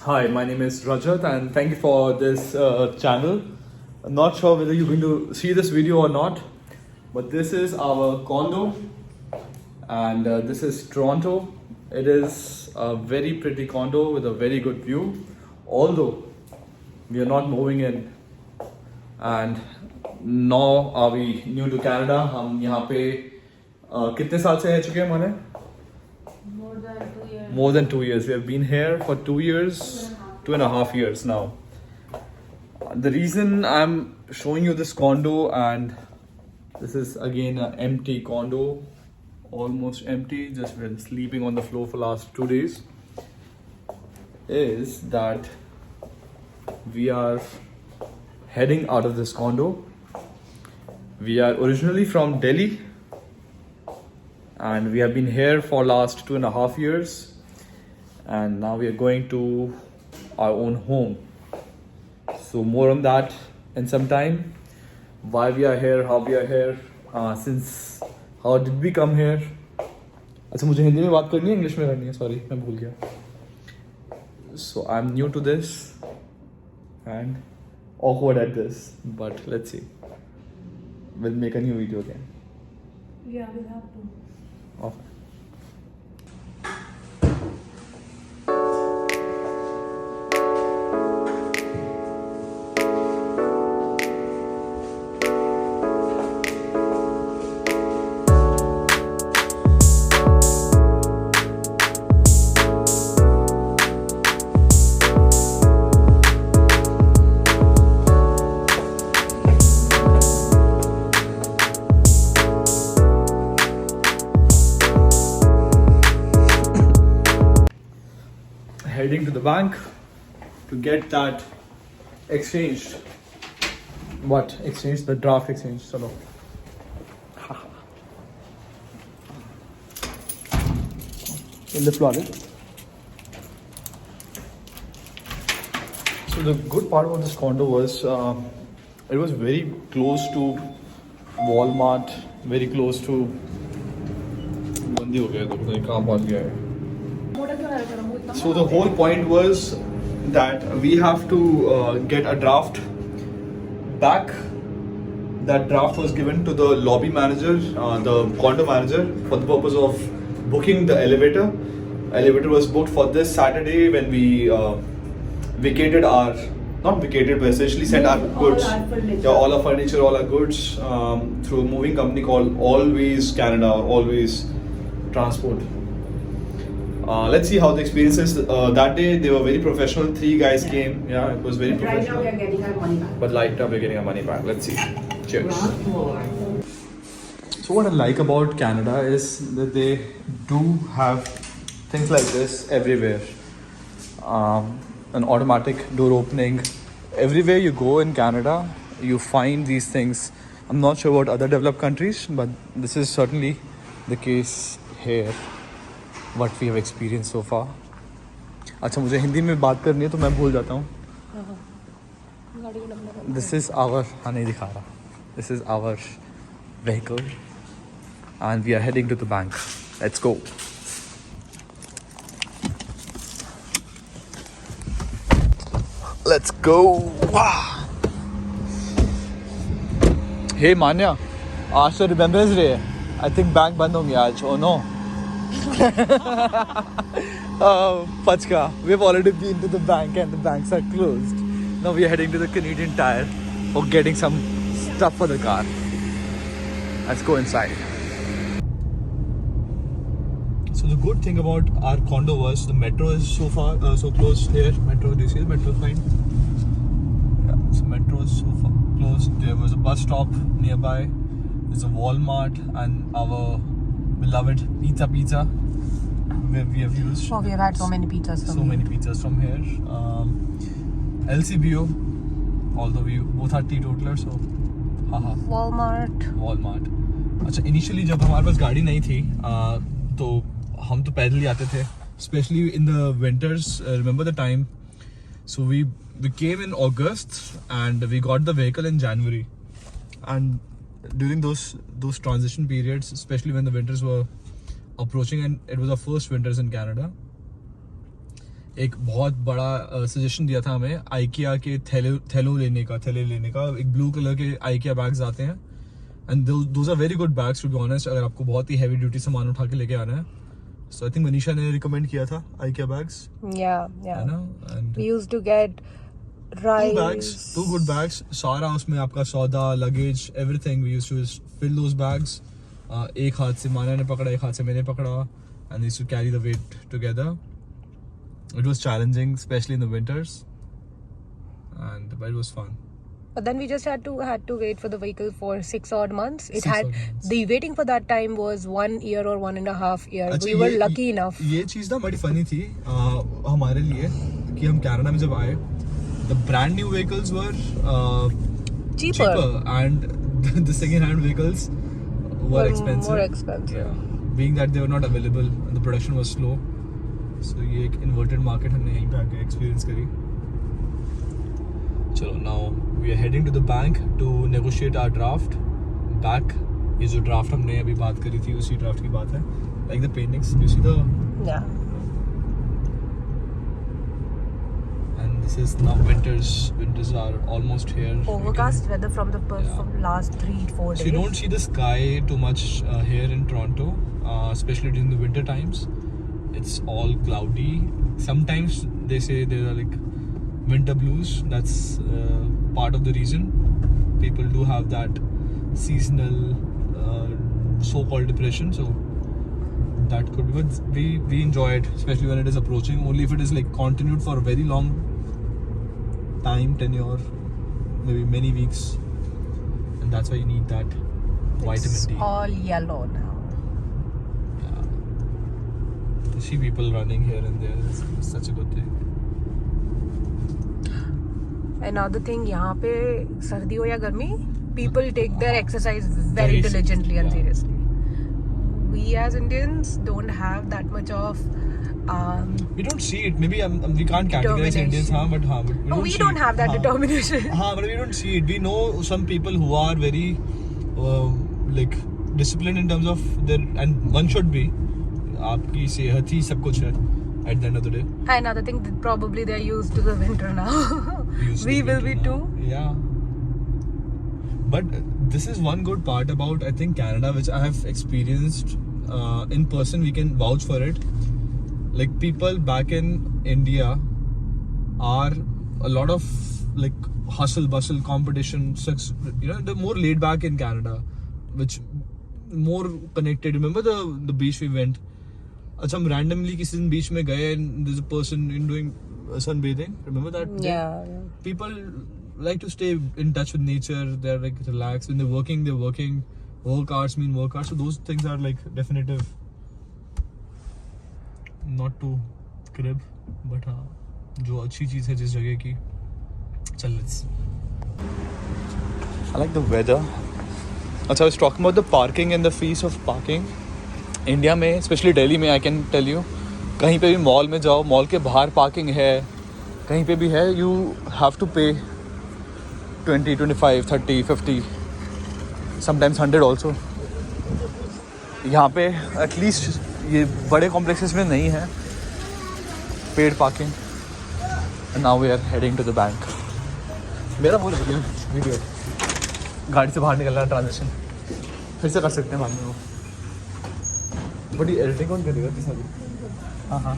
Hi, my name is Rajat and thank you for this channel. I'm not sure whether you're going to see this video or not, but this is our condo and this is Toronto. It is a very pretty condo with a very good view, although we are not moving in and now are we new to Canada. हम यहाँ पे कितने साल से रह चुके हैं माने? More than 2 years. More than 2 years. We have been here for 2 years, 2.5 years now. The reason I'm showing you this condo, and this is again an empty condo, almost empty, just been sleeping on the floor for last 2 days, is that we are heading out of this condo. We are originally from Delhi and we have been here for last 2.5 years, and now we are going to our own home. So more on that in some time. Why we are here, how we are here, since how did we come here. अच्छा मुझे हिंदी में बात करनी है English में करनी है sorry मैं भूल गया. So I'm new to this and awkward at this, but let's see. We'll make a new video again. Yeah, we'll have to. Okay. Heading to the bank to get that exchanged. What exchange? The draft exchange. Chalo. In the flooded. So the good part about this condo was it was very close to Walmart, very close to. बंदी हो गया तो पता नहीं कहाँ पहुँच गया है. So the whole point was that we have to get a draft back. That draft was given to the lobby manager, the condo manager, for the purpose of booking the elevator. Elevator was booked for this Saturday when we vacated our, not vacated, but essentially sent our goods, all our furniture, all our goods through a moving company called Always Canada or Always Transport. Let's see how the experience is. That day they were very professional. 3 guys came. Yeah, it was very professional. Right now we are getting our money back. But right now we're getting our money back. Let's see. Cheers. So what I like about Canada is that they do have things like this everywhere. An automatic door opening. Everywhere you go in Canada, you find these things. I'm not sure about other developed countries, but this is certainly the case here. What we have experienced so far. अच्छा मुझे हिंदी में बात करनी है तो मैं भूल जाता हूँ. This is our हाँ नहीं दिखा रहा. This is our vehicle and we are heading to the bank. Let's go. Let's go. Wow. Hey Manya, आज तो Remembrance Day है. I think bank बंद होंगे आज. Oh no. Pachka, we've already been to the bank and the banks are closed. Now we are heading to the Canadian Tire for getting some stuff for the car. Let's go inside. So the good thing about our condo was the metro is so far so close here. Metro, do you see the metro sign? Yeah, so metro is so far close. There was a bus stop nearby. There's a Walmart and our beloved Pizza we have used. Oh, we have had so many pizzas from here. Many pizzas from here. LCBO, although we both are teetotalers, so haha. Walmart. अच्छा initially जब हमारे पास गाड़ी नहीं थी तो हम तो पैदल ही आते थे, especially in the winters. Remember the time? So we came in August and we got the vehicle in January, and during those transition periods, especially when the winters were approaching and it was our first winters in Canada, एक बहुत बड़ा suggestion दिया था हमें IKEA के थैले लेने का एक ब्लू कलर के आइकिया बैग्स आते हैं and those are very good bags to be honest, अगर आपको बहुत ही हैवी ड्यूटी सामान उठा के लेके आना है. सो आई थिंक मनीषा ने रिकमेंड किया था IKEA bags. Yeah. And We used to get rice. two good bags, सारा उसमें आपका सौदा, luggage, everything. We used to fill those bags. एक हाथ से माना ने पकड़ा, एक हाथ से मैंने पकड़ा, and we used to carry the weight together. It was challenging, especially in the winters, but it was fun. But then we just had to wait for the vehicle for 6 odd months. 6 odd months. The waiting for that time was 1 year or 1.5 year. अच्छा, We were lucky enough. ये चीज़ ना बड़ी funny थी हमारे लिए कि हम Canada में जब आए, the brand new vehicles were Cheaper. and the second hand vehicles were expensive. More expensive. Yeah. Being that they were not available and the production was slow. So ये एक inverted market हमने यहीं पे आके experience करी. चलो, now we are heading to the bank to negotiate our draft back. ये जो draft हमने अभी बात करी थी उसी draft की बात है. Like the paintings, you see the. Yeah. And this is now winters. Winters are almost here. Overcast weather from last 3-4 days. So you don't see the sky too much here in Toronto, especially during the winter times. It's all cloudy. Sometimes they say there are like winter blues. That's part of the reason. People do have that seasonal so-called depression. So that could be. But we enjoy it, especially when it is approaching. Only if it is like continued for a very long time, tenure, maybe many weeks, and that's why you need that vitamin D. It's all yellow now. To see people running here and there is such a good thing. Another thing, यहाँ पे सर्दी हो या गर्मी, people take their exercise very diligently and seriously. We as Indians don't have that much of We don't see it. Maybe we can't categorize Indians, but we don't have that determination. But we don't see it. We know some people who are very like disciplined in terms of their, and one should be. आपकी सेहत ही सब कुछ है at the end of the day. Another thing, probably they're used to the winter now. We will be too. Yeah. But this is one good part about, I think, Canada, which I have experienced in person. We can vouch for it. Like, people back in India are a lot of like hustle bustle, competition, sex, they're more laid back in Canada, which more connected. Remember the beach we went? अच्छा, हम randomly किसी दिन बीच में गए and there's a person doing sunbathing. Remember that day? Yeah. People like to stay in touch with nature. They're like relaxed. When they're working. Work hours mean work hours. So those things are like definitive. Not to crib, but हाँ, जो अच्छी चीज़ है जिस जगह की. चल, let's. I like the weather. अच्छा, I was talking about the parking and the fees of parking. India में, स्पेशली दिल्ली में, आई कैन टेल यू, कहीं पे भी मॉल में जाओ, मॉल के बाहर पार्किंग है, कहीं पे भी है, यू हैव टू पे 20, 25, 30, 50, समटाइम्स 100 ऑल्सो. यहाँ पे एटलीस्ट ये बड़े कॉम्प्लेक्सेस में नहीं है paid parking. And now we are heading to the bank. मेरा बहुत वीडियो गाड़ी से बाहर निकलना, ट्रांजेक्शन फिर से कर सकते हैं बाद में वो. बड़ी एडिटिंग कौन करेगा? हाँ.